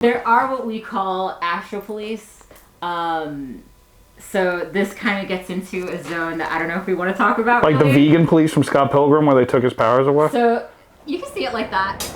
There are what we call Astral Police. So this kind of gets into a zone that I don't know if we want to talk about. Like really. The vegan police from Scott Pilgrim where they took his powers away? So you can see it like that.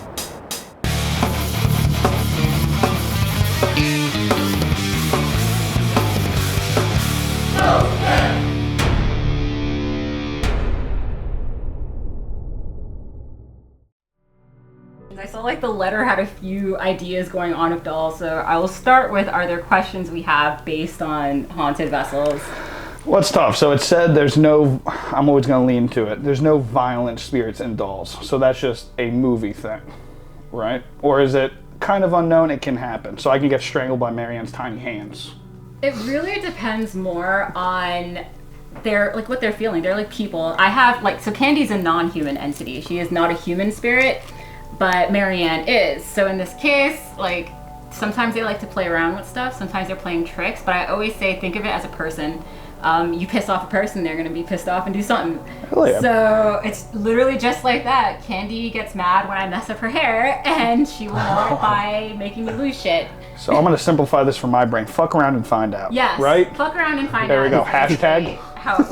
I saw like the letter had a few ideas going on with dolls, so I will start with, are there questions we have based on haunted vessels? Well, it's tough. So it said there's no, I'm always going to lean to it, there's no violent spirits in dolls. So that's just a movie thing, right? Or is it kind of unknown? It can happen. So I can get strangled by Marianne's tiny hands. It really depends more on their, like what they're feeling. They're like people. I have like, so Candy's a non-human entity. She is not a human spirit. But Marianne is. So in this case, like, sometimes they like to play around with stuff. Sometimes they're playing tricks. But I always say, think of it as a person. You piss off a person, they're going to be pissed off and do something. Oh, yeah. So it's literally just like that. Candy gets mad when I mess up her hair, and she will know it by making me lose shit. So I'm going to simplify this for my brain. Fuck around and find out. Yes. Right? Fuck around and find out. There we go. Hashtag. How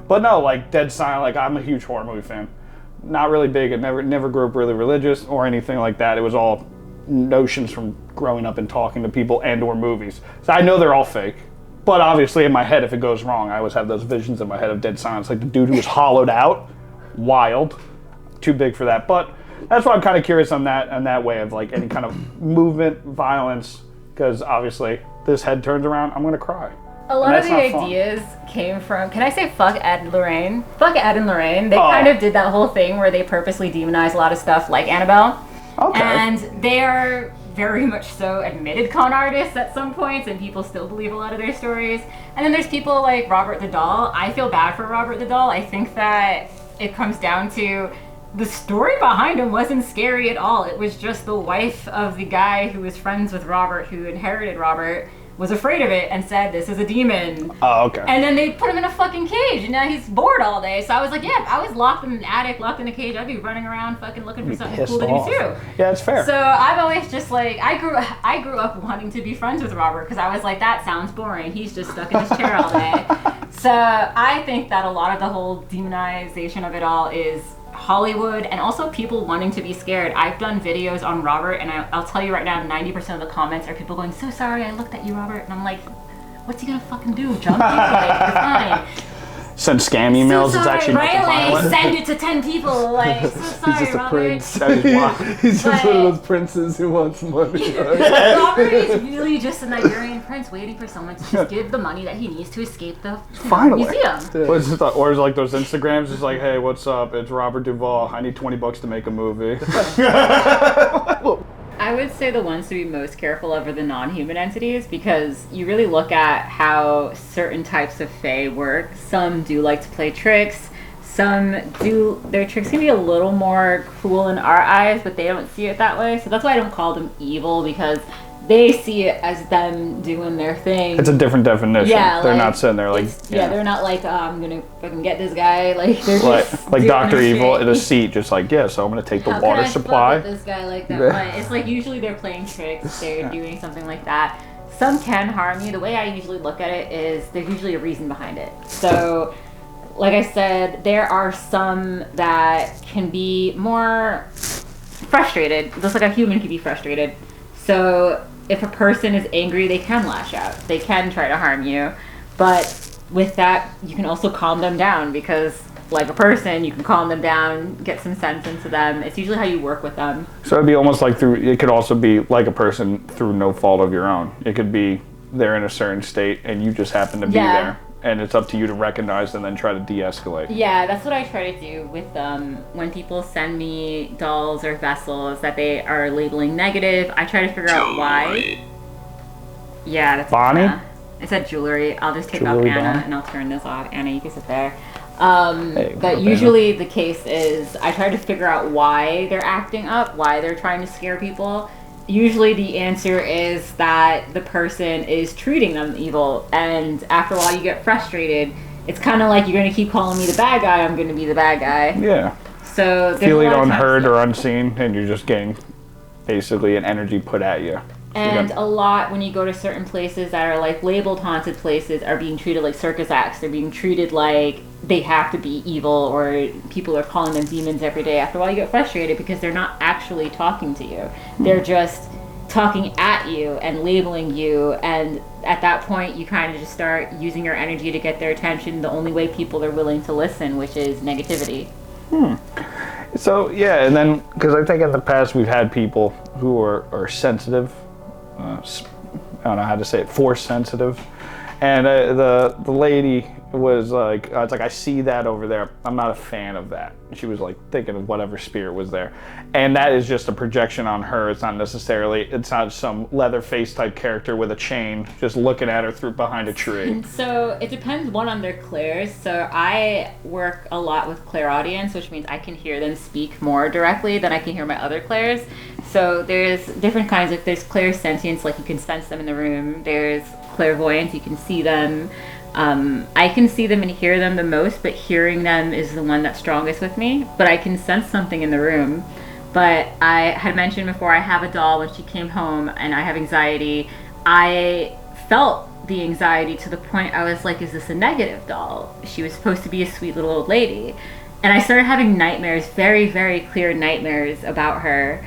But no, like, dead silent. Like, I'm a huge horror movie fan. Not really big. I never grew up really religious or anything like that. It was all notions from growing up and talking to people and or movies. So I know they're all fake. But obviously in my head, if it goes wrong, I always have those visions in my head of dead silence. Like the dude who was hollowed out. Wild. Too big for that. But that's why I'm kind of curious on that way of like any kind of movement, violence. Because obviously this head turns around, I'm going to cry. A lot of the ideas came from, can I say fuck Ed and Lorraine? Fuck Ed and Lorraine. They kind of did that whole thing where they purposely demonize a lot of stuff like Annabelle. Okay. And they are very much so admitted con artists at some points, and people still believe a lot of their stories. And then there's people like Robert the Doll. I feel bad for Robert the Doll. I think that it comes down to the story behind him wasn't scary at all. It was just the wife of the guy who was friends with Robert, who inherited Robert, was afraid of it and said, this is a demon. Oh, okay. And then they put him in a fucking cage, and now he's bored all day. So I was like, yeah, if I was locked in an attic, locked in a cage, I'd be running around fucking looking for something cool to do too. Yeah, it's fair. So I've always just like, I grew up wanting to be friends with Robert because I was like, that sounds boring. He's just stuck in his chair all day. So I think that a lot of the whole demonization of it all is Hollywood and also people wanting to be scared. I've done videos on Robert, and I'll tell you right now, 90% of the comments are people going, so sorry I looked at you, Robert. And I'm like, what's he gonna fucking do? Jump into it, you're fine. Send scam emails, so sorry, it's actually right? Like, send it to 10 people, like, so sorry, He's just a Robert. prince. He's just one of those princes who wants money. Robert is really just a Nigerian prince waiting for someone to just give the money that he needs to escape the museum. Or is it like those Instagrams, it's like, hey, what's up? It's Robert Duvall. I need $20 to make a movie. I would say the ones to be most careful of are the non-human entities, because you really look at how certain types of fae work. Some do like to play tricks. Some do, their tricks can be a little more cruel in our eyes, but they don't see it that way. So that's why I don't call them evil, because they see it as them doing their thing. It's a different definition. Yeah, they're like, not sitting there like... Yeah, they're not like, oh, I'm going to fucking get this guy. Like, they're just like Dr. Evil straight. in a seat, just like, yeah, so I'm going to take the water How supply. can I fuck with this guy like that? But it's like usually they're playing tricks, they're doing something like that. Some can harm you. The way I usually look at it is there's usually a reason behind it. So, like I said, there are some that can be more frustrated, just like a human can be frustrated. So if a person is angry, they can lash out. They can try to harm you. But with that, you can also calm them down, because like a person, you can calm them down, get some sense into them. It's usually how you work with them. So it'd be almost like it could also be like a person through no fault of your own. It could be they're in a certain state and you just happen to be there. And it's up to you to recognize and then try to de-escalate. Yeah, that's what I try to do with when people send me dolls or vessels that they are labeling negative. I try to figure out why. Yeah, that's Bonnie? Anna. It said jewelry. I'll just take off Anna Bonnie? and I'll turn this off. Anna, you can sit there. Hey, but usually the case is I try to figure out why they're acting up, why they're trying to scare people. Usually the answer is that the person is treating them evil, and after a while you get frustrated. It's kind of like, you're going to keep calling me the bad guy, I'm going to be the bad guy. Yeah. So feeling unheard or unseen, and you're just getting basically an energy put at you. And a lot, when you go to certain places that are like labeled haunted places, are being treated like circus acts. They're being treated like they have to be evil, or people are calling them demons every day. After a while, you get frustrated because they're not actually talking to you. They're just talking at you and labeling you. And at that point, you kind of just start using your energy to get their attention the only way people are willing to listen, which is negativity. So, yeah, and then, because I think in the past we've had people who are sensitive. I don't know how to say it, force sensitive, and the lady was like, it's like, I see that over there, I'm not a fan of that. She was like thinking of whatever spirit was there, and that is just a projection on her. It's not some Leatherface type character with a chain just looking at her through behind a tree. So it depends on their clairs. So I work a lot with clairaudience, which means I can hear them speak more directly than I can hear my other clairs. So there's different kinds of, there's clairsentience, like you can sense them in the room. There's clairvoyance, you can see them. I can see them and hear them the most, but hearing them is the one that's strongest with me. But I can sense something in the room. But I had mentioned before, I have a doll. When she came home and I have anxiety, I felt the anxiety to the point I was like, is this a negative doll? She was supposed to be a sweet little old lady. And I started having nightmares, very, very clear nightmares about her.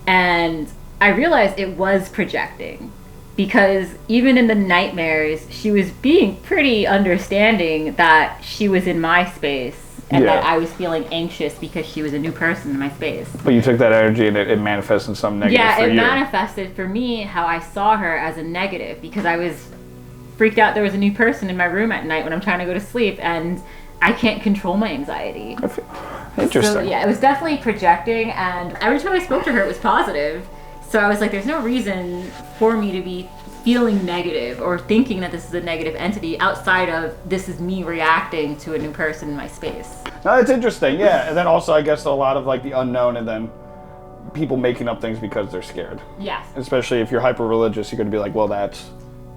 And I realized it was projecting, because even in the nightmares, she was being pretty understanding that she was in my space and that I was feeling anxious because she was a new person in my space. But you took that energy and it manifested some negative for you. Yeah, it manifested for me how I saw her as a negative, because I was freaked out there was a new person in my room at night when I'm trying to go to sleep, and I can't control my anxiety. Interesting. So, yeah, it was definitely projecting, and every time I spoke to her, it was positive. So I was like, there's no reason for me to be feeling negative or thinking that this is a negative entity outside of this is me reacting to a new person in my space. No, it's interesting, yeah. And then also, I guess, a lot of like the unknown, and then people making up things because they're scared. Yes. Especially if you're hyper-religious, you're going to be like, well, that's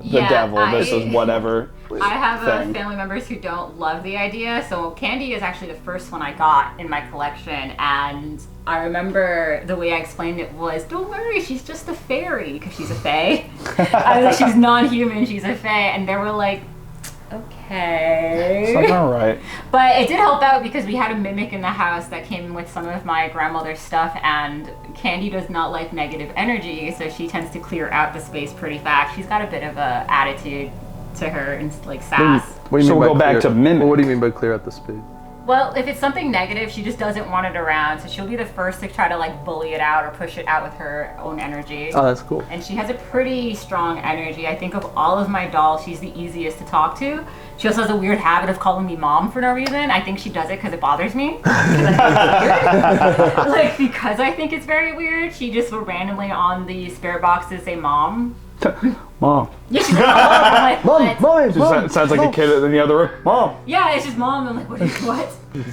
the devil, this is whatever. I have family members who don't love the idea. So Candy is actually the first one I got in my collection, and I remember the way I explained it was, don't worry, she's just a fairy, because she's a fae. I was like, she's non-human, she's a fae, and they were like, okay. Sounds all right. But it did help out because we had a mimic in the house that came with some of my grandmother's stuff, and Candy does not like negative energy, so she tends to clear out the space pretty fast. She's got a bit of a attitude to her, and like sass. What do you So mean we'll by go back clear? to mimic. Well, what do you mean by clear out the space? Well, if it's something negative, she just doesn't want it around, so she'll be the first to try to like bully it out or push it out with her own energy. Oh, that's cool. And she has a pretty strong energy. I think of all of my dolls, she's the easiest to talk to. She also has a weird habit of calling me mom for no reason. I think she does it because it bothers me. Like, because I think it's very weird, she just will randomly on the spirit boxes say mom. Mom. Yeah, she's like, oh, I'm like, what? Sounds like a kid in the other room. Mom. Yeah, it's just mom. I'm like, what?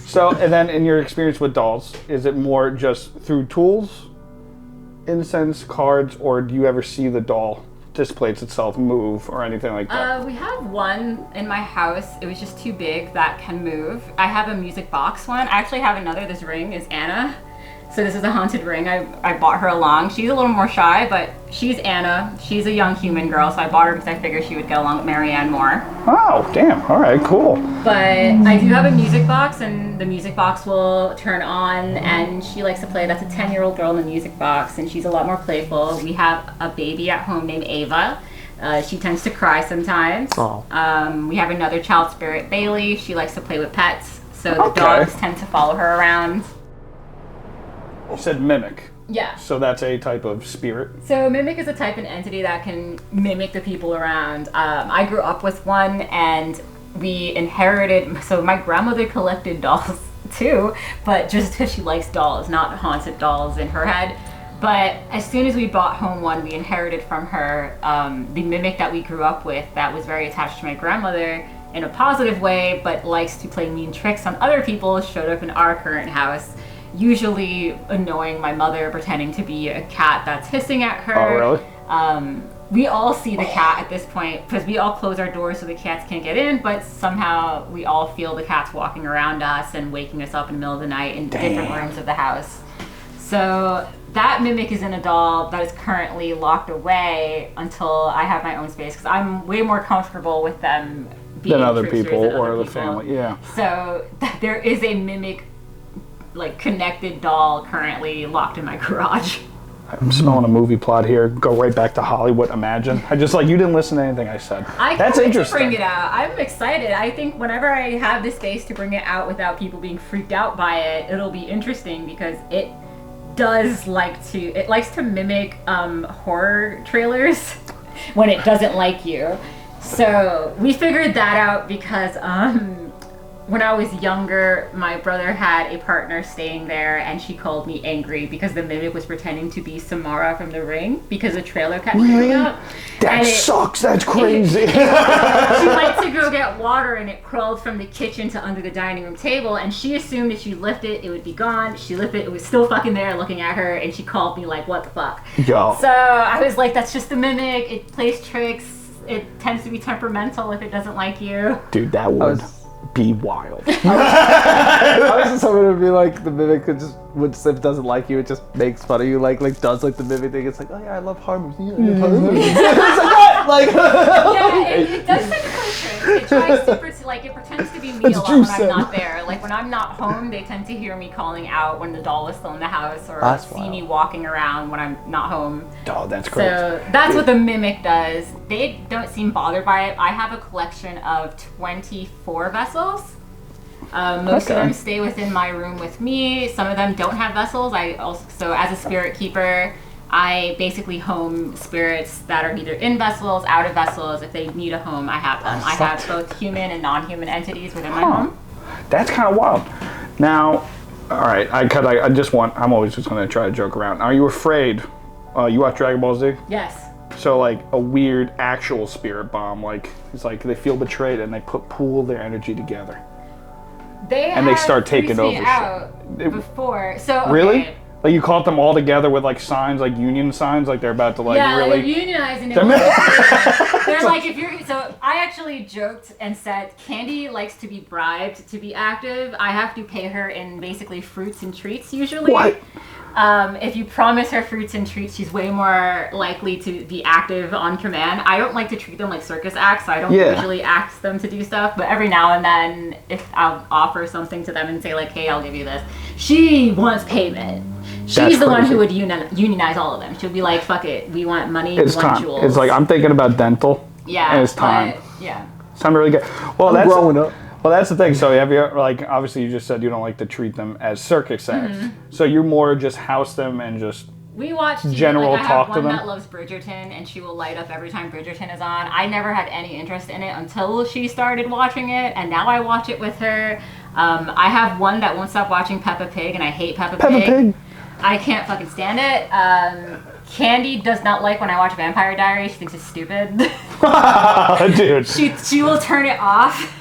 So, and then in your experience with dolls, is it more just through tools, incense, cards, or do you ever see the doll displays itself move or anything like that? We have one in my house. It was just too big that can move. I have a music box one. I actually have another. This ring is Anna. So this is a haunted ring. I bought her along. She's a little more shy, but she's Anna. She's a young human girl, so I bought her because I figured she would get along with Marianne more. Oh, damn. All right, cool. But I do have a music box, and the music box will turn on, and she likes to play. That's a 10-year-old girl in the music box, and she's a lot more playful. We have a baby at home named Ava. She tends to cry sometimes. Oh. We have another child spirit, Bailey. She likes to play with pets, so the dogs tend to follow her around. You said mimic. Yeah. So that's a type of spirit. So mimic is a type of entity that can mimic the people around. I grew up with one, and we inherited, so my grandmother collected dolls too, but just because she likes dolls, not haunted dolls in her head. But as soon as we bought home one, we inherited from her the mimic that we grew up with that was very attached to my grandmother in a positive way, but likes to play mean tricks on other people, showed up in our current house. Usually annoying my mother, pretending to be a cat that's hissing at her. Oh, really? We all see the cat at this point because we all close our doors so the cats can't get in, but somehow we all feel the cats walking around us and waking us up in the middle of the night in different rooms of the house. So that mimic is in a doll that is currently locked away until I have my own space, because I'm way more comfortable with them being than other tricksters people than or other the people. family. Yeah. So there is a mimic, like, connected doll currently locked in my garage. I'm smelling a movie plot here. Go right back to Hollywood. Imagine. I just like you didn't listen to anything I said. That's interesting. To bring it out. I'm excited. I think whenever I have the space to bring it out without people being freaked out by it, it'll be interesting, because it likes to mimic horror trailers when it doesn't like you. So we figured that out because when I was younger, my brother had a partner staying there, and she called me angry because the mimic was pretending to be Samara from The Ring because the trailer kept coming up. That sucks. That's crazy. She went to go get water, and it crawled from the kitchen to under the dining room table, and she assumed if she lifted it would be gone. She lifted it was still fucking there looking at her, and she called me like, what the fuck? Yo. So I was like, that's just a mimic. It plays tricks. It tends to be temperamental if it doesn't like you. Dude, that would be wild. I was just hoping it would be like the mimic could just, when Sif doesn't like you, it just makes fun of you, like does like the mimic thing. It's like, oh yeah, I love horror movies. Yeah, I love horror movies. It's like what? Like yeah, it does tend to play tricks. It tries it pretends to be me a lot when I'm not there. Like when I'm not home, they tend to hear me calling out when the doll is still in the house, or see me walking around when I'm not home. Oh, that's great. So that's what the mimic does. They don't seem bothered by it. I have a collection of 24 vessels. Most of them stay within my room with me. Some of them don't have vessels. So as a spirit keeper, I basically home spirits that are either in vessels, out of vessels. If they need a home, I have them. I have both human and non-human entities within my home. That's kind of wild. Now, all right, I'm always just going to try to joke around. Are you afraid? You watch Dragon Ball Z? Yes. So like a weird actual spirit bomb, like it's like they feel betrayed and they pool their energy together. They start taking over shit. Before. So okay. Really? Like you caught them all together with like signs, like union signs, like they're about to like really. Yeah, they're unionizing it. They're like, if you're. So I actually joked and said, Candy likes to be bribed to be active. I have to pay her in basically fruits and treats usually. What? If you promise her fruits and treats, she's way more likely to be active on command. I don't like to treat them like circus acts, so I don't usually ask them to do stuff. But every now and then, if I'll offer something to them and say like, hey, I'll give you this, she wants payment. She's the one who would unionize all of them. She'll be like, fuck it, we want money, we want jewels. It's like, I'm thinking about dental. Yeah. And it's time. Yeah. It's time to really get. Well, I'm growing up. Well, that's the thing. So have you like obviously you just said you don't like to treat them as circus acts. Mm-hmm. So you more just house them and just we watch general talk to them. I have one that loves Bridgerton, and she will light up every time Bridgerton is on. I never had any interest in it until she started watching it, and now I watch it with her. I have one that won't stop watching Peppa Pig, and I hate Peppa Pig. I can't fucking stand it. Candy does not like when I watch Vampire Diaries. She thinks it's stupid. Dude. She will turn it off.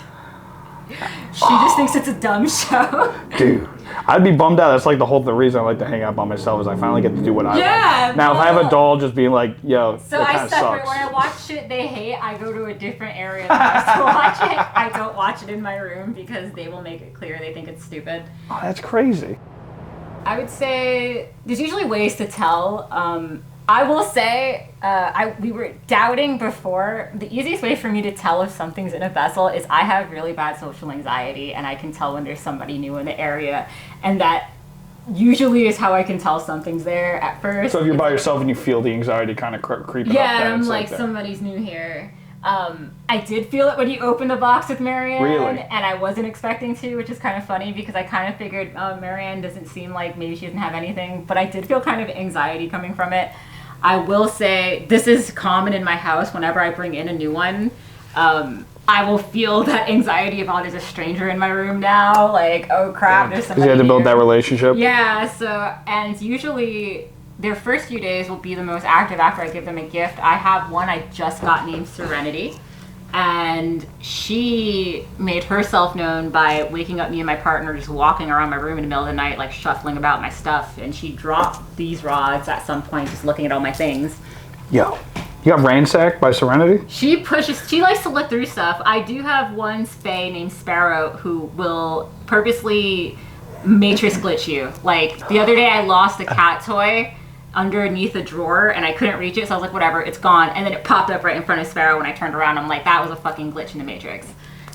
She just thinks it's a dumb show. Dude, I'd be bummed out. That's like the reason I like to hang out by myself is I finally get to do what I like. Now, if I have a doll just being like, yo, so that kind of sucks. When I watch shit they hate, I go to a different area to watch it. I don't watch it in my room because they will make it clear they think it's stupid. Oh, that's crazy. I would say there's usually ways to tell. I will say, we were doubting before. The easiest way for me to tell if something's in a vessel is I have really bad social anxiety, and I can tell when there's somebody new in the area, and that usually is how I can tell something's there at first. So if you're by yourself and you feel the anxiety kind of creeping up, yeah, I'm like somebody's new here. I did feel it when you opened the box with Marianne, really? And I wasn't expecting to, which is kind of funny because I kind of figured Marianne doesn't seem like maybe she doesn't have anything, but I did feel kind of anxiety coming from it. I will say this is common in my house. Whenever I bring in a new one, I will feel that anxiety of, oh, there's a stranger in my room now. Like, oh crap, there's somebody. Because you had to build that relationship. Yeah. So, and usually their first few days will be the most active after I give them a gift. I have one I just got named Serenity, and she made herself known by waking up me and my partner just walking around my room in the middle of the night, like shuffling about my stuff, and she dropped these rods at some point just looking at all my things. Yo, you got ransacked by Serenity? She likes to look through stuff. I do have one spay named Sparrow who will purposely matrix glitch you. Like the other day I lost a cat toy underneath a drawer and I couldn't reach it, so I was like, whatever, it's gone. And then it popped up right in front of Sparrow when I turned around. I'm like, that was a fucking glitch in the Matrix.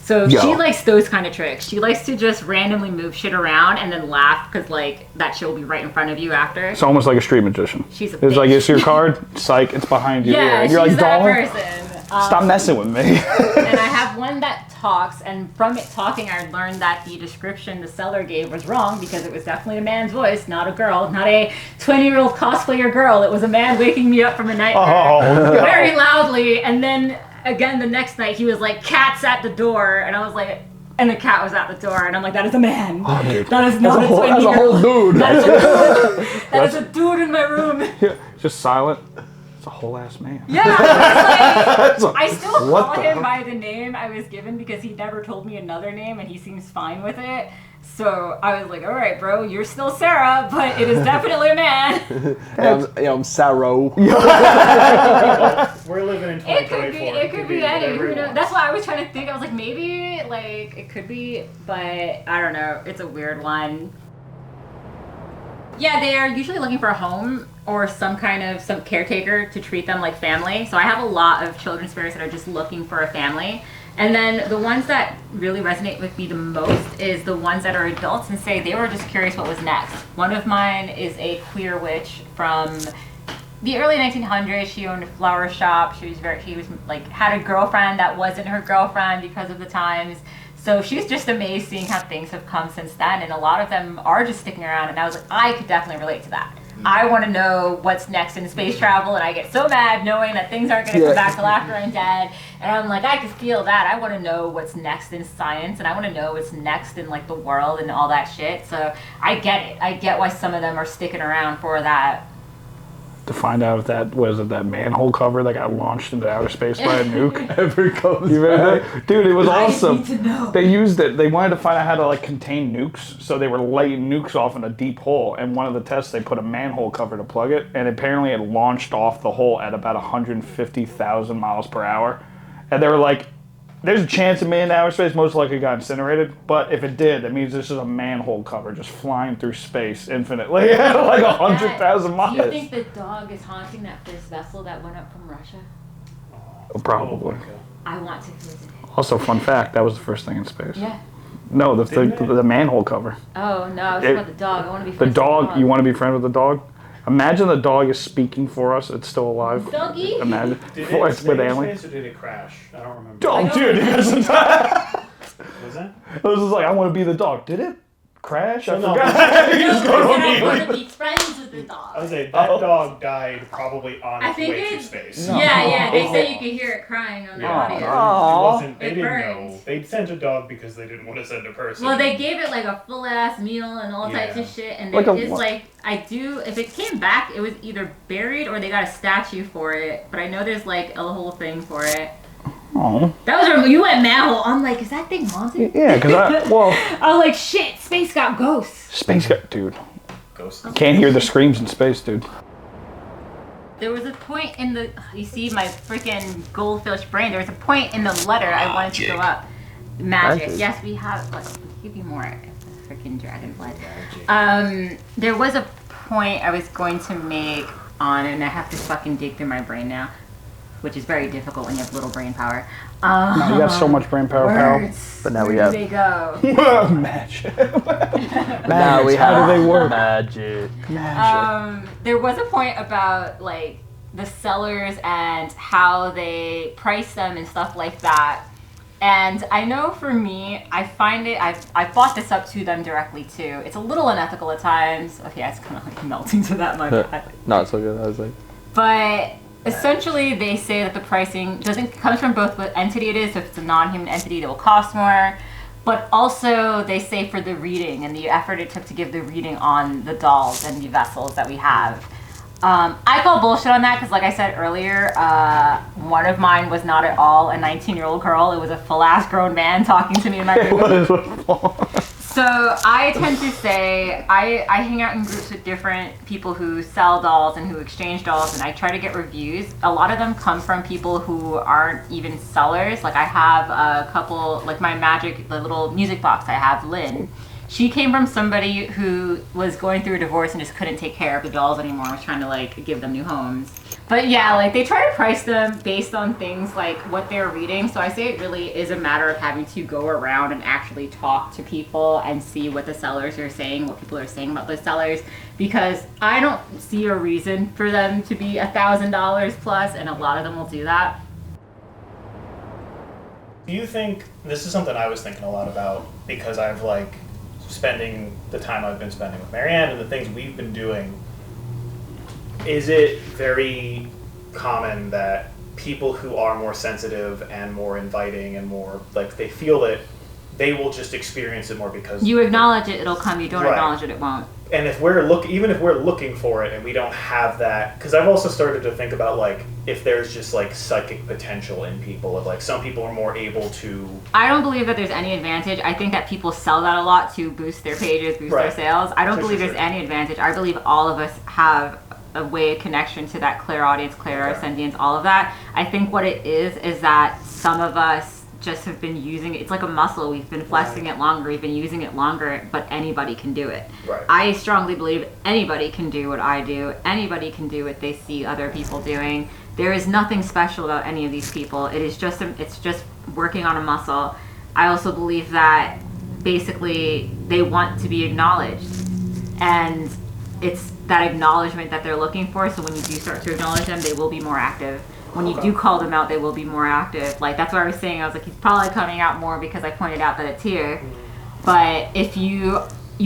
So she likes those kind of tricks. She likes to just randomly move shit around and then laugh because like that shit will be right in front of you after. It's almost like a street magician. She's a It's bitch. like, it's your card, psych, it's behind you. Yeah, and you're she's like, that doll, person. stop messing with me. And I have one that talks, and from it talking, I learned that the description the seller gave was wrong because it was definitely a man's voice, not a girl, not a 20-year-old cosplayer girl. It was a man waking me up from a nightmare very loudly. And then again the next night he was like, "Cat's at the door," and I was like, and the cat was at the door, and I'm like, that is a man. That is not a 20-year-old. That's a whole dude. That is a dude. That is a dude in my room. Yeah, just silent. It's a whole ass man. Yeah, it's like, I still What call the him hell? by the name I was given because he never told me another name, and he seems fine with it. So I was like, all right, bro, you're still Sarah, but it is definitely a man. I'm Sarah. We're living in It 2024. it could be Eddie. whatever Who you knows? want. That's why I was trying to think. I was like, maybe, like, it could be, but I don't know. It's a weird one. Yeah, they are usually looking for a home or some caretaker to treat them like family. So I have a lot of children's spirits that are just looking for a family. And then the ones that really resonate with me the most is the ones that are adults and say they were just curious what was next. One of mine is a queer witch from the early 1900s. She owned a flower shop. She was like, had a girlfriend that wasn't her girlfriend because of the times. So she's just amazed seeing how things have come since then, and a lot of them are just sticking around, and I was like, I could definitely relate to that. I want to know what's next in space travel, and I get so mad knowing that things aren't going to come back till after I'm dead, and I'm like, I can feel that. I want to know what's next in science, and I want to know what's next in like the world and all that shit. So I get it. I get why some of them are sticking around for that. To find out if that was that manhole cover that got launched into outer space by a nuke. Ever goes You remember that? Dude, it was awesome. I just need to know. They used it. They wanted to find out how to like contain nukes, so they were laying nukes off in a deep hole. And one of the tests, they put a manhole cover to plug it, and apparently it launched off the hole at about 150,000 miles per hour. And they were like, "There's a chance it made it into outer space. Most likely got incinerated. But if it did, that means this is a manhole cover just flying through space infinitely, like 100,000 miles." Do you think the dog is haunting that first vessel that went up from Russia? Probably. I want to visit it. Also, fun fact: that was the first thing in space. Yeah. No, Didn't the manhole cover. Oh no, I was It- talking about the dog. I want to be The friends with dog. You want to be friends with the dog? Imagine the dog is speaking for us. It's still alive. Doggy? Imagine. Did For it us stay with in aliens. space or did it crash? I don't remember. Oh, dude, it was just Was that? like, I want to be the dog. Did it crash? I No, forgot. You just go to a I meeting. want to be friends with the dog. I was saying that dog died probably on I its think way to it's- space. No. Yeah, they Oh. say you could hear it crying on the Yeah. audio. Aw. It wasn't. They It didn't burned. know. They sent a dog because they didn't want to send a person. Well, they gave it like a full ass meal and all types Yeah. of shit, and Like it's a- like if it came back, it was either buried or they got a statue for it. But I know there's like a whole thing for it. Oh. That was you went manhole. I'm like, is that thing haunted? Yeah, because I was like, shit, space got ghosts. space got dude. Ghost. Can't hear the screams in space, dude. There was a point in the you see my freaking goldfish brain. There was a point in the letter I wanted to go up. Magic. Magic. Yes, we have. Let's give you more. Freaking dragon blood. There was a point I was going to make on, and I have to fucking dig through my brain now, which is very difficult when you have little brain power. No, you got so much brain power, pal. Words. But now we Where have- do they go? Magic. Now we How have do they work? magic. Magic. There was a point about like the sellers and how they price them and stuff like that. And I know for me, I find it, I've brought this up to them directly too. It's a little unethical at times. Okay, it's kind of like melting to that much. Not so good. I was like, But essentially, they say that the pricing comes from both what entity it is. So if it's a non-human entity, it will cost more. But also, they say for the reading and the effort it took to give the reading on the dolls and the vessels that we have. I call bullshit on that because, like I said earlier, one of mine was not at all a 19-year-old girl. It was a full-ass grown man talking to me in my room. So I tend to say I hang out in groups with different people who sell dolls and who exchange dolls, and I try to get reviews. A lot of them come from people who aren't even sellers. Like I have a couple, like my magic, the little music box I have, Lynn. She came from somebody who was going through a divorce and just couldn't take care of the dolls anymore, was trying to like give them new homes. But yeah, like they try to price them based on things like what they're reading. So I say it really is a matter of having to go around and actually talk to people and see what the sellers are saying, what people are saying about the sellers. Because I don't see a reason for them to be $1,000 plus, and a lot of them will do that. Do you think, this is something I was thinking a lot about, because I've like spending the time I've been spending with Marianne and the things we've been doing, is it very common that people who are more sensitive and more inviting and more, like, they feel that they will just experience it more because... You acknowledge it, it'll come. You don't Right. acknowledge it, it won't. And if even if we're looking for it and we don't have that, because I've also started to think about like if there's just like psychic potential in people, of like some people are more able to. I don't believe that there's any advantage. I think that people sell that a lot to boost their pages, boost their Right. sales. I don't Sure, believe sure, there's sure. any advantage. I believe all of us have a way of connection to that clairaudience, clairsentience, all of that. I think what it is that some of us just have been using it. It's like a muscle. We've been flexing it longer. We've been using it longer, but anybody can do it. Right. I strongly believe anybody can do what I do. Anybody can do what they see other people doing. There is nothing special about any of these people. It's just working on a muscle. I also believe that basically they want to be acknowledged, and it's that acknowledgement that they're looking for. So when you do start to acknowledge them, they will be more active. When you do call them out, they will be more active. Like, that's what I was saying. I was like, he's probably coming out more because I pointed out that it's here. But if you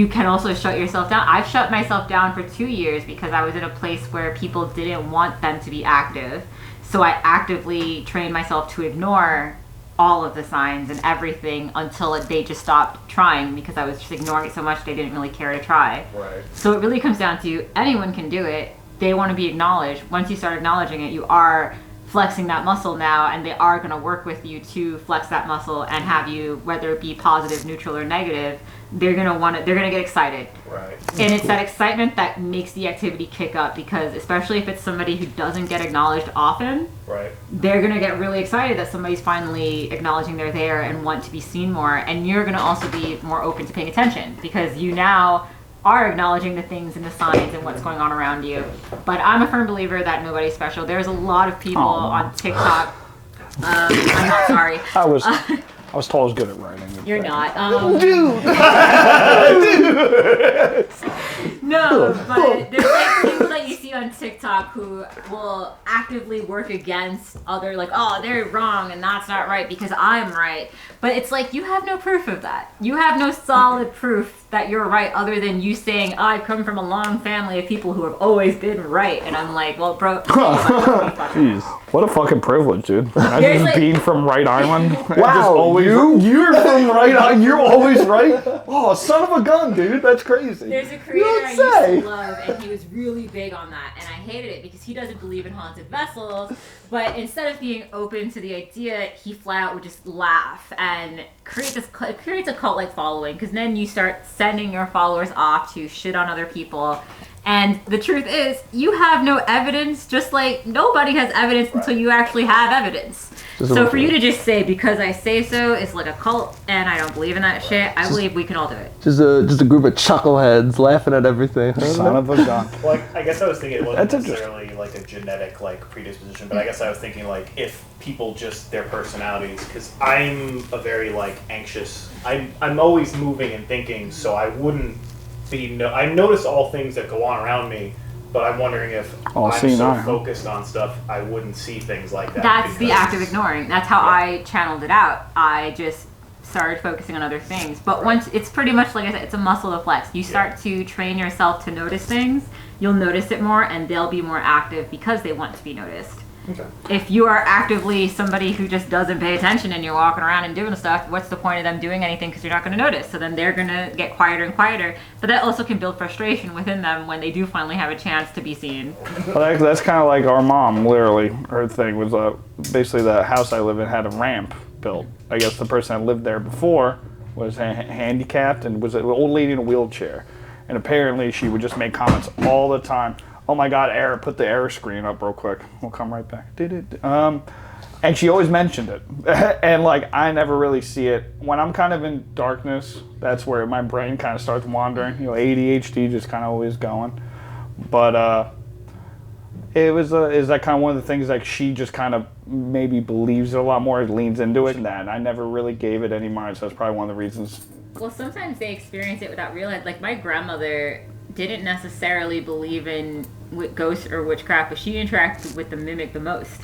can also shut yourself down. I've shut myself down for 2 years because I was in a place where people didn't want them to be active. So I actively trained myself to ignore all of the signs and everything until they just stopped trying, because I was just ignoring it so much they didn't really care to try. Right. So it really comes down to anyone can do it. They want to be acknowledged. Once you start acknowledging it, you are flexing that muscle now, and they are going to work with you to flex that muscle and have you, whether it be positive, neutral, or negative, they're going to get excited. Right. And it's that excitement that makes the activity kick up, because especially if it's somebody who doesn't get acknowledged often, Right. they're going to get really excited that somebody's finally acknowledging they're there and want to be seen more. And you're going to also be more open to paying attention, because you now are acknowledging the things and the signs and what's going on around you. But I'm a firm believer that nobody's special. There's a lot of people on TikTok. I'm not sorry. I was told I was good at writing. You're not. Dude! No, but there's like people that you see on TikTok who will actively work against other, like, oh, they're wrong and that's not right because I'm right. But it's like, you have no proof of that. You have no solid proof that you're right, other than you saying, I come from a long family of people who have always been right. And I'm like, well, bro, Jeez, what a fucking privilege, dude. Imagine There's just like- being from Right Island. and just Wow, always you're from right on. You're always right. Oh, son of a gun, dude. That's crazy. There's a You creator don't I say. used to love, and he was really big on that, and I hated it because he doesn't believe in haunted vessels. But instead of being open to the idea, he flat out would just laugh and creates a cult-like following. Because then you start sending your followers off to shit on other people. And the truth is, you have no evidence, just like nobody has evidence until you actually have evidence. So for you to just say, because I say so, it's like a cult, and I don't believe in that shit, I believe we can all do it. Just a group of chuckleheads laughing at everything. Son of a gun. Well, I guess I was thinking it wasn't That's necessarily like a genetic like predisposition, but I guess I was thinking like if people just their personalities, because I'm a very like anxious. I'm always moving and thinking, so I wouldn't be. I notice all things that go on around me, but I'm wondering if I'm seeing so eye, huh? focused on stuff, I wouldn't see things like that. That's the because- act of ignoring. That's how I channeled it out. I just started focusing on other things. But once, it's pretty much like I said, it's a muscle to flex. You start to train yourself to notice things, you'll notice it more, and they'll be more active because they want to be noticed. Okay. If you are actively somebody who just doesn't pay attention and you're walking around and doing stuff, what's the point of them doing anything, because you're not going to notice? So then they're going to get quieter and quieter. But that also can build frustration within them when they do finally have a chance to be seen. Well, that's kind of like our mom, literally. Her thing was basically the house I live in had a ramp built. I guess the person that lived there before was handicapped and was an old lady in a wheelchair. And apparently she would just make comments all the time. Oh my God, error, put the error screen up real quick. We'll come right back. And she always mentioned it. And like, I never really see it. When I'm kind of in darkness, that's where my brain kind of starts wandering. You know, ADHD just kind of always going. But is that kind of one of the things like she just kind of maybe believes it a lot more, leans into it, and that. And I never really gave it any mind, so that's probably one of the reasons. Well, sometimes they experience it without realizing. Like, my grandmother didn't necessarily believe in ghosts or witchcraft, but she interacted with the mimic the most.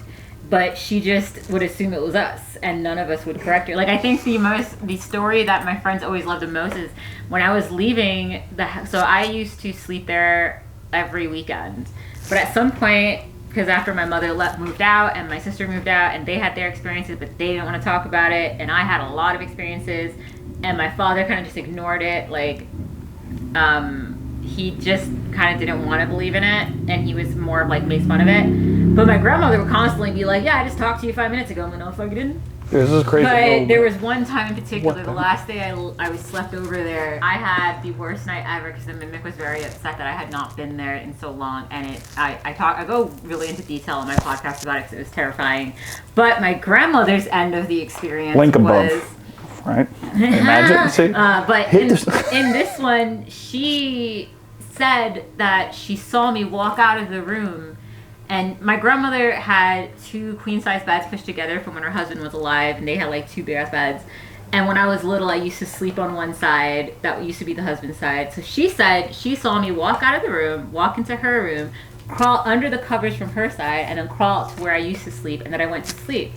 But she just would assume it was us, and none of us would correct her. Like, I think the story that my friends always loved the most is when I was leaving so I used to sleep there every weekend. But at some point, because after my mother moved out and my sister moved out, and they had their experiences, but they didn't want to talk about it, and I had a lot of experiences, and my father kind of just ignored it. Like, he just kind of didn't want to believe in it, and he was more of like makes fun of it. But my grandmother would constantly be like, "Yeah, I just talked to you 5 minutes ago." I'm like, "No, fuck, you didn't." This is crazy. But there was one time in particular, the last day I was slept over there, I had the worst night ever because the mimic was very upset that I had not been there in so long, and I go really into detail on my podcast about it because it was terrifying. But my grandmother's end of the experience link above. was Right? Imagine, see? But in this one, she said that she saw me walk out of the room, and my grandmother had 2 queen-size beds pushed together from when her husband was alive, and they had like 2 big-ass beds. And when I was little, I used to sleep on one side. That used to be the husband's side. So she said she saw me walk out of the room, walk into her room, crawl under the covers from her side, and then crawl to where I used to sleep, and then I went to sleep.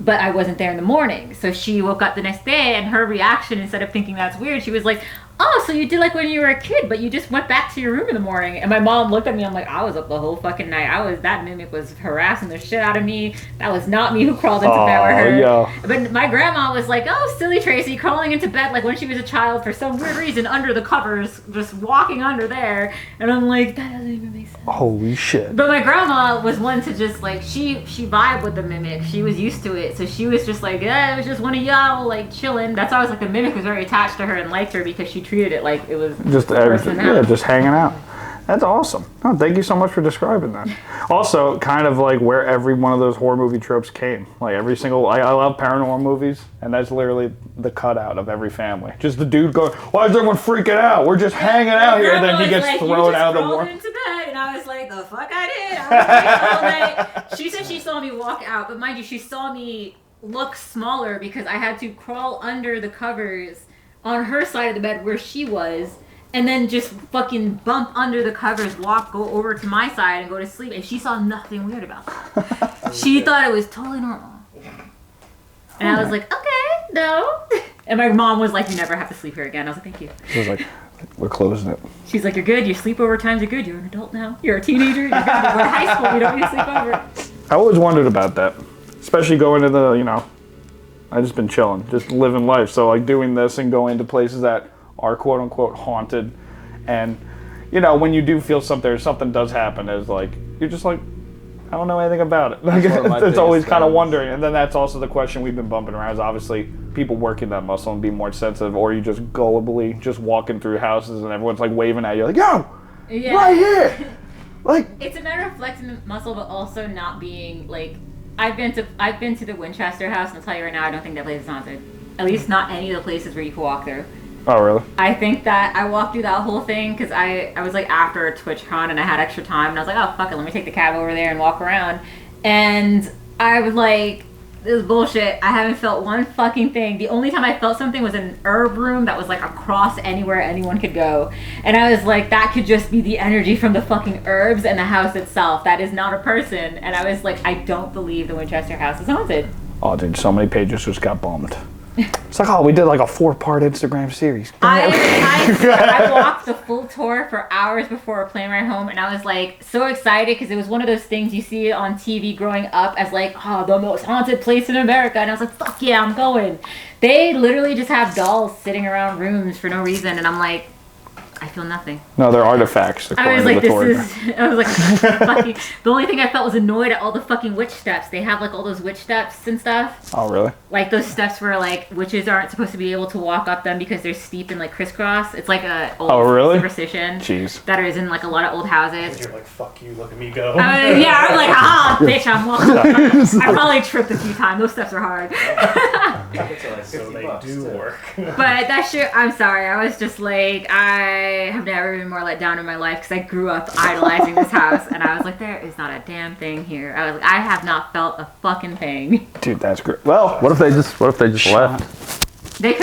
But I wasn't there in the morning. So she woke up the next day, and her reaction, instead of thinking that's weird, she was like, "Oh, so you did like when you were a kid, but you just went back to your room in the morning." And my mom looked at me, I'm like, "I was up the whole fucking night. That mimic was harassing the shit out of me. That was not me who crawled into bed with her." Yeah. But my grandma was like, "Oh, silly Tracy, crawling into bed like when she was a child for some weird reason under the covers, just walking under there." And I'm like, that doesn't even make sense. Holy shit. But my grandma was one to just like, she vibed with the mimic. She was used to it. So she was just like, "Yeah, it was just one of y'all like chilling." That's why I was like, the mimic was very attached to her and liked her because she treated it like it was just everything. Yeah, just hanging out. That's awesome. Oh, thank you so much for describing that. Also, kind of like where every one of those horror movie tropes came. Like every single, I love paranormal movies, and that's literally the cutout of every family. Just the dude going, "Why is everyone freaking out? We're just hanging out here." And then he gets thrown out of the morning. Into bed, and I was like, "The fuck I did." I was like, all night. She said she saw me walk out, but mind you, she saw me look smaller because I had to crawl under the covers on her side of the bed where she was, and then just fucking bump under the covers, go over to my side and go to sleep. And she saw nothing weird about that. She thought it was totally normal. And I was like, "Okay, no." And my mom was like, "You never have to sleep here again." I was like, "Thank you." She was like, "We're closing it." She's like, "You're good. Your sleepover times are good. You're an adult now. You're a teenager. You're good. We're in high school. You don't need to sleep over." I always wondered about that. Especially going to the, I've just been chilling, just living life. So like doing this and going to places that are quote unquote haunted, and when you do feel something does happen, is like you're just like, I don't know anything about it. Like, it's always kind of wondering. And then that's also the question we've been bumping around, is obviously people working that muscle and being more sensitive, or you just gullibly just walking through houses and everyone's like waving at you like, "Yo, yeah. Right here." Like, it's a matter of flexing the muscle, but also not being like, I've been to the Winchester house, and I'll tell you right now, I don't think that place is haunted. At least not any of the places where you can walk through. Oh, really? I think that I walked through that whole thing because I was like after a TwitchCon and I had extra time, and I was like, "Oh, fuck it, let me take the cab over there and walk around." And I was like, this is bullshit. I haven't felt one fucking thing. The only time I felt something was in an herb room that was like across anywhere anyone could go. And I was like, that could just be the energy from the fucking herbs and the house itself. That is not a person. And I was like, I don't believe the Winchester house is haunted. Oh, dude, so many pages just got bummed. It's like, oh, we did like a 4-part Instagram series. I walked the full tour for hours before a plane ride home, and I was like so excited because it was one of those things you see on TV growing up as like, "Oh, the most haunted place in America," and I was like, "Fuck yeah, I'm going." They literally just have dolls sitting around rooms for no reason, and I'm like, I feel nothing. No, they're artifacts. I was like, according to the this Thornton. is. I was like, fucking. The only thing I felt was annoyed at all the fucking witch steps. They have like all those witch steps and stuff. Oh, really? Like those steps where like witches aren't supposed to be able to walk up them because they're steep and like crisscross. It's like a old really? superstition. Jeez. That is in like a lot of old houses. You're like, fuck you, look at me go. Yeah, I'm like, ah, bitch, I'm walking. I probably tripped a few times. Those steps are hard. So they do work. But that shit, I'm sorry. I was just like, I have never been more let down in my life because I grew up idolizing this house, and I was like, there is not a damn thing here. I was like, I have not felt a fucking thing. Dude, that's great. Well, What if they just left? They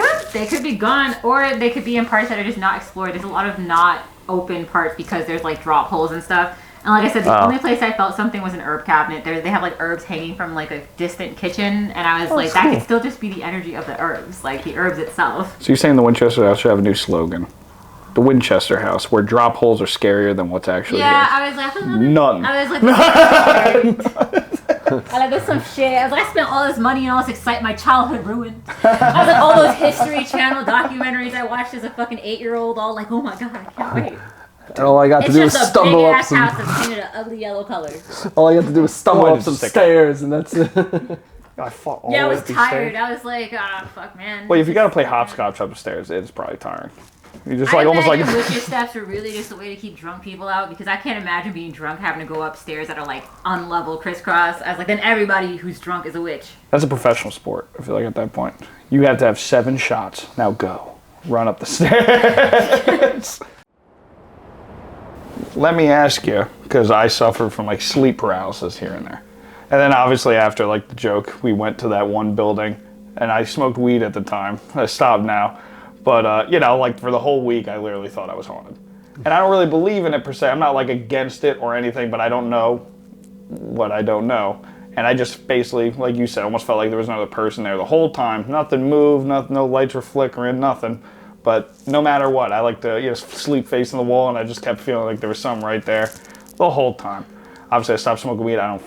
could be gone, or they could be in parts that are just not explored. There's a lot of not open parts because there's like drop holes and stuff. And like I said, the only place I felt something was an herb cabinet. They have like herbs hanging from like a distant kitchen, and I was like, that could still just be the energy of the herbs, like the herbs itself. so you're saying the Winchester House should have a new slogan? The Winchester House, where drop holes are scarier than what's actually Yeah, here. I was like, None. I was like, I like, there's some shit. I was like, I spent all this money and all this excitement, my childhood ruined. I was like, all those History Channel documentaries I watched as a fucking 8-year-old, all like, oh my god, I can't wait. And all I got to It's do was just a stumble big up ass house some. that's painted an ugly yellow color. All I got to do was stumble Why up did some you stick it? stairs, and that's it. I fought all Yeah, I the way was up these tired. stairs. I was like, ah, fuck, man. Well, if you gotta play hopscotch up the stairs, it's probably tiring. You just like I almost like imagine witches steps are really just a way to keep drunk people out because I can't imagine being drunk having to go upstairs that are like unlevel crisscross. I was like, then everybody who's drunk is a witch. that's a professional sport. I feel like at that point, you have to have 7 shots. Now go, run up the stairs. Let me ask you, because I suffer from like sleep paralysis here and there, and then obviously after like the joke, we went to that one building, and I smoked weed at the time. I stopped now. But, you know, like for the whole week, I literally thought I was haunted. And I don't really believe in it per se. I'm not like against it or anything, but I don't know what I don't know. And I just basically, like you said, almost felt like there was another person there the whole time. Nothing moved, no lights were flickering, nothing. But no matter what, I like to sleep facing the wall, and I just kept feeling like there was something right there the whole time. Obviously, I stopped smoking weed. I don't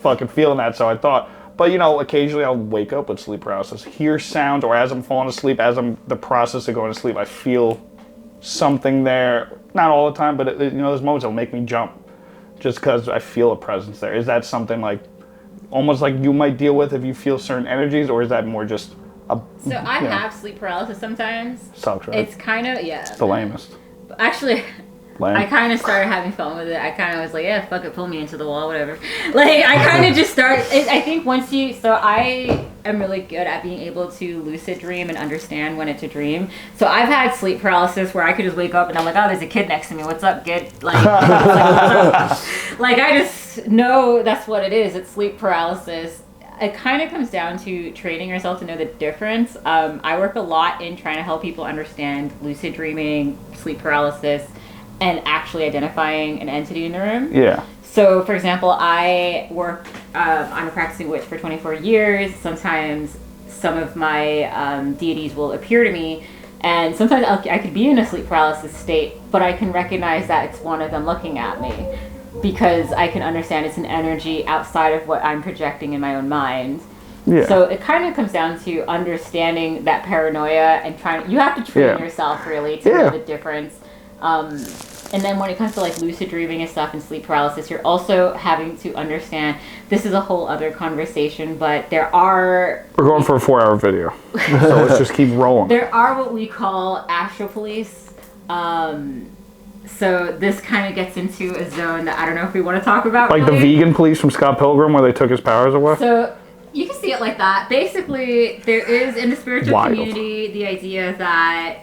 fucking feel that, so I thought... But, you know, occasionally I'll wake up with sleep paralysis, hear sounds, or as I'm falling asleep, as I'm the process of going to sleep, I feel something there. Not all the time, but, you know, there's moments that'll make me jump just because I feel a presence there. Is that something like, almost like you might deal with if you feel certain energies, or is that more just a... So I have sleep paralysis sometimes. Sucks, right? It's kind of, yeah. It's the lamest. Actually... Lame. I kind of started having fun with it. I kind of was like, yeah, fuck it, pull me into the wall, whatever. Like, I kind of just started, I think once you, so I am really good at being able to lucid dream and understand when it's a dream. So I've had sleep paralysis where I could just wake up and I'm like, oh, there's a kid next to me. What's up, kid? Like, like I just know that's what it is. It's sleep paralysis. It kind of comes down to training yourself to know the difference. I work a lot in trying to help people understand lucid dreaming, sleep paralysis, and actually identifying an entity in the room. Yeah. So, for example, I work, I'm a practicing witch for 24 years. Sometimes some of my deities will appear to me, and sometimes I could be in a sleep paralysis state, but I can recognize that it's one of them looking at me because I can understand it's an energy outside of what I'm projecting in my own mind. Yeah. So it kind of comes down to understanding that paranoia and you have to train yourself really to know the difference. And then when it comes to like lucid dreaming and stuff and sleep paralysis, you're also having to understand, this is a whole other conversation, but there are... We're going for a 4-hour video, so let's just keep rolling. There are what we call Astral Police. So this kind of gets into a zone that I don't know if we want to talk about. Like really. the vegan police from Scott Pilgrim where they took his powers away? So you can see it like that. Basically, there is in the spiritual Wild. community the idea that...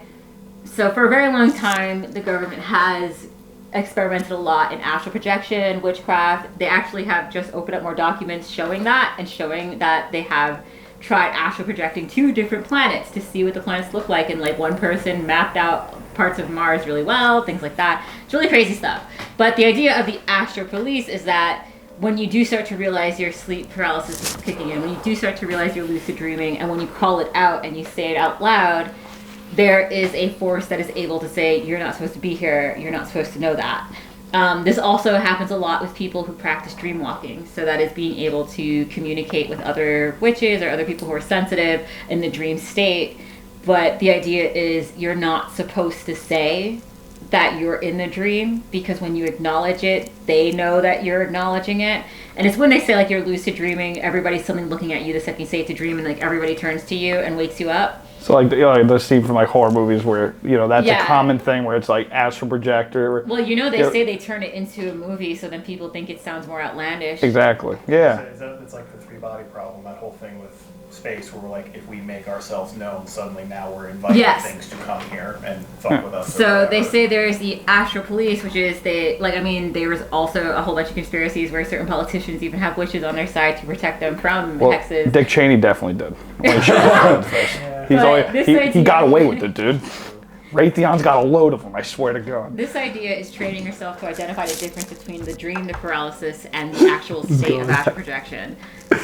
So for a very long time, the government has experimented a lot in astral projection, witchcraft. They actually have just opened up more documents showing that and showing that they have tried astral projecting 2 different planets to see what the planets look like. And like one person mapped out parts of Mars really well, things like that. It's really crazy stuff. But the idea of the Astral Police is that when you do start to realize your sleep paralysis is kicking in, when you do start to realize you're lucid dreaming, and when you call it out and you say it out loud, there is a force that is able to say, you're not supposed to be here, you're not supposed to know that. This also happens a lot with people who practice dream walking. So that is being able to communicate with other witches or other people who are sensitive in the dream state. But the idea is you're not supposed to say that you're in the dream, because when you acknowledge it, they know that you're acknowledging it. And it's when they say like you're lucid dreaming, everybody's suddenly looking at you the second you say it's a dream, and like everybody turns to you and wakes you up. So like the scene from like horror movies where that's a common thing where it's like astral projector. Well, they say they turn it into a movie, so then people think it sounds more outlandish. Exactly. Yeah. It's like the three-body problem, that whole thing with space where we're like, if we make ourselves known, suddenly now we're inviting things to come here and fuck with us. So they say there's the Astral Police, which is there was also a whole bunch of conspiracies where certain politicians even have witches on their side to protect them from hexes. Dick Cheney definitely did. He got away with it, dude. Raytheon's got a load of them, I swear to God. This idea is training yourself to identify the difference between the dream, the paralysis, and the actual state of astral projection.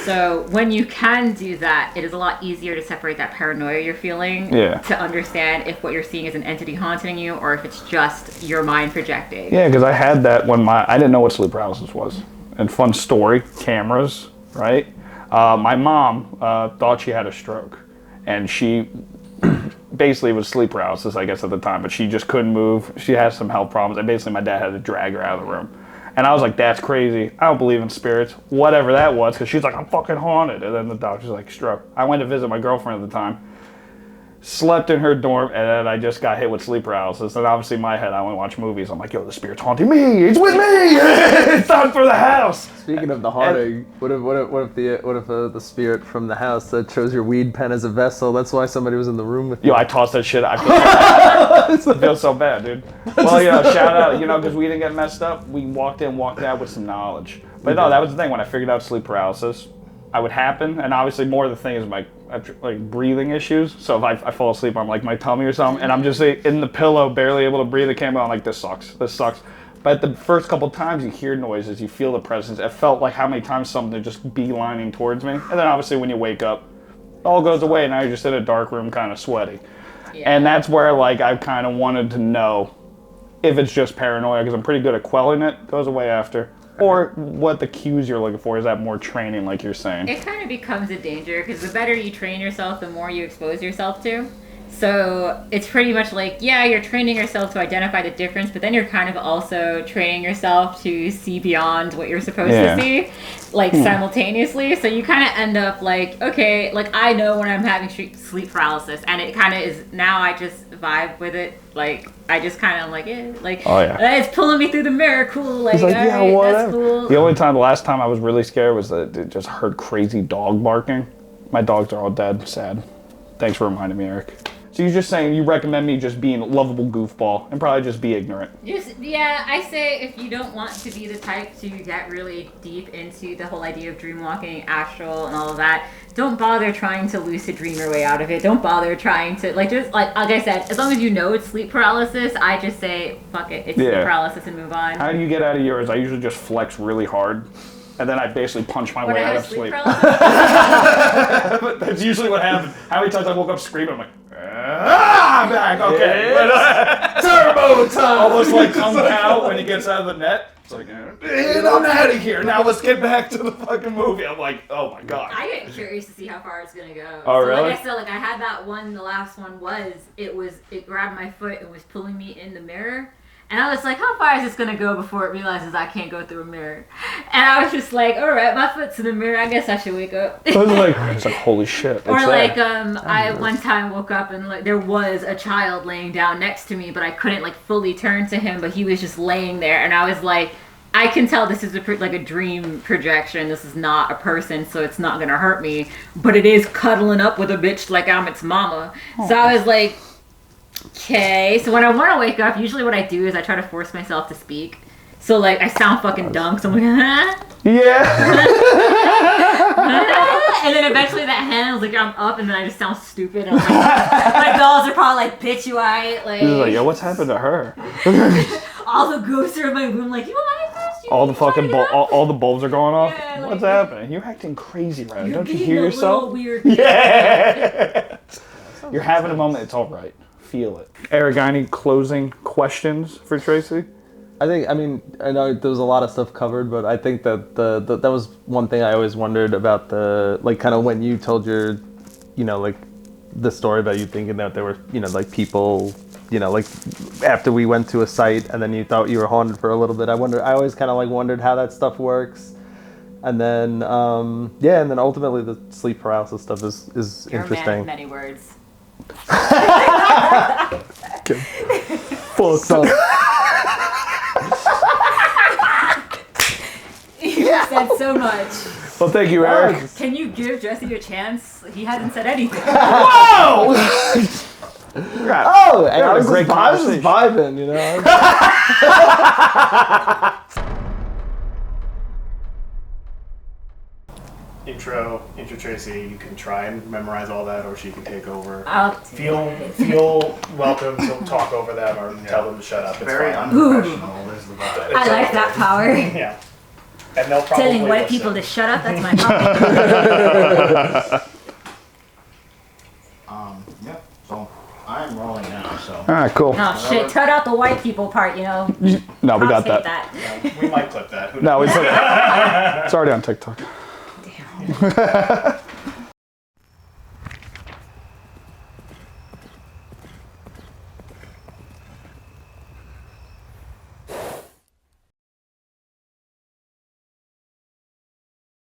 So when you can do that, it is a lot easier to separate that paranoia you're feeling to understand if what you're seeing is an entity haunting you or if it's just your mind projecting. Yeah, because I had that when I didn't know what sleep paralysis was. And fun story, cameras, right? My mom thought she had a stroke. And she basically was sleep paralysis, I guess, at the time, but she just couldn't move. She had some health problems, and basically my dad had to drag her out of the room. And I was like, that's crazy. I don't believe in spirits, whatever that was, because she's like, I'm fucking haunted. And then the doctor's like, stroke. I went to visit my girlfriend at the time, slept in her dorm, and then I just got hit with sleep paralysis. And obviously in my head, I went to watch movies. I'm like, yo, the spirit's haunting me. It's with me. It's time for the house. Speaking of the haunting, what if the spirit from the house that chose your weed pen as a vessel? That's why somebody was in the room with you. Yo, I tossed that shit. I feel so bad, dude. Well, shout out, because we didn't get messed up. We walked in, walked out with some knowledge. But no, that was the thing. When I figured out sleep paralysis, I would happen, and obviously more of the thing is my breathing issues. So if I fall asleep on like my tummy or something, and I'm just in the pillow, barely able to breathe, it came out, I'm like, this sucks. But the first couple times you hear noises, you feel the presence. It felt like how many times something just beelining towards me. And then obviously when you wake up, it all goes away, and now you're just in a dark room kind of sweaty. Yeah. And that's where I kind of wanted to know if it's just paranoia, because I'm pretty good at quelling it. Goes away after. Or what the cues you're looking for. Is that more training, like you're saying? It kind of becomes a danger, because the better you train yourself, the more you expose yourself to. So it's pretty much like, you're training yourself to identify the difference, but then you're kind of also training yourself to see beyond what you're supposed to see, simultaneously. So you kind of end up like, okay, like I know when I'm having sleep paralysis, and it kind of is, now I just vibe with it. Like, I just kind of like, it's pulling me through the mirror, cool, like alright, that's cool. The last time I was really scared was that I just heard crazy dog barking. My dogs are all dead, sad. Thanks for reminding me, Eric. So you're just saying you recommend me just being a lovable goofball and probably just be ignorant. I say if you don't want to be the type to get really deep into the whole idea of dream walking, astral, and all of that, don't bother trying to lucid dream your way out of it. Don't bother trying to, like I said, as long as you know it's sleep paralysis, I just say, fuck it, it's sleep paralysis and move on. How do you get out of yours? I usually just flex really hard. And then I basically punch my way out of sleep. That's usually what happens. How many times I woke up screaming, I'm like, I'm back, okay. Turbo time! Almost like Kung Pao when he gets out of the net. It's like, and I'm out of here. Now let's get back to the fucking movie. I'm like, oh my God. I get curious to see how far it's gonna go. Oh, really? Like I said, I had that one, the last one it grabbed my foot and was pulling me in the mirror. And I was like, how far is this going to go before it realizes I can't go through a mirror? And I was just like, all right, my foot's in the mirror. I guess I should wake up. I was like, holy shit. Or like, I one time woke up and like there was a child laying down next to me, but I couldn't like fully turn to him, but he was just laying there. And I was like, I can tell this is like a dream projection. This is not a person, so it's not going to hurt me. But it is cuddling up with a bitch like I'm its mama. Oh. So I was like, okay, so when I want to wake up, usually what I do is I try to force myself to speak. So, like, I sound fucking dumb, so I'm like, Yeah. And then eventually that hand is like, I'm up, and then I just sound stupid. And like, my dolls are probably like, bitch, you alright? Like, yo, what's happened to her? All the ghosts are in my room, like, you alright? All the fucking all the bulbs are going off? Yeah, what's happening? You're acting crazy right now. Don't you hear yourself? Weird. Yeah. You're having a moment. It's all right. Feel it. Eric, got any closing questions for Tracy? I know there was a lot of stuff covered, but I think that that was one thing I always wondered about kind of when you told your, the story about you thinking that there were, like people, you know, like after we went to a site and then you thought you were haunted for a little bit. I always kind of like wondered how that stuff works. And then, and then ultimately the sleep paralysis stuff is You're interesting. a man of many words. Fucked up. You said so much. Well, thank you, Eric. Can you give Jesse a chance? He hasn't said anything. Whoa! Oh, and I was great just conversation. vibing, you know. Intro Tracy. You can try and memorize all that, or she can take over. I'll Feel welcome to talk over them or tell them to shut up. It's Very fine. unprofessional is the vibe. I like that power. Yeah. And they'll probably Telling white listen. people to shut up, that's my power. Yeah. So I'm rolling now. So All right, cool. Oh shit, cut out the white people part, you know. No, we got I'll that. take We might clip that. Who No, knows? it's already on TikTok. Damn.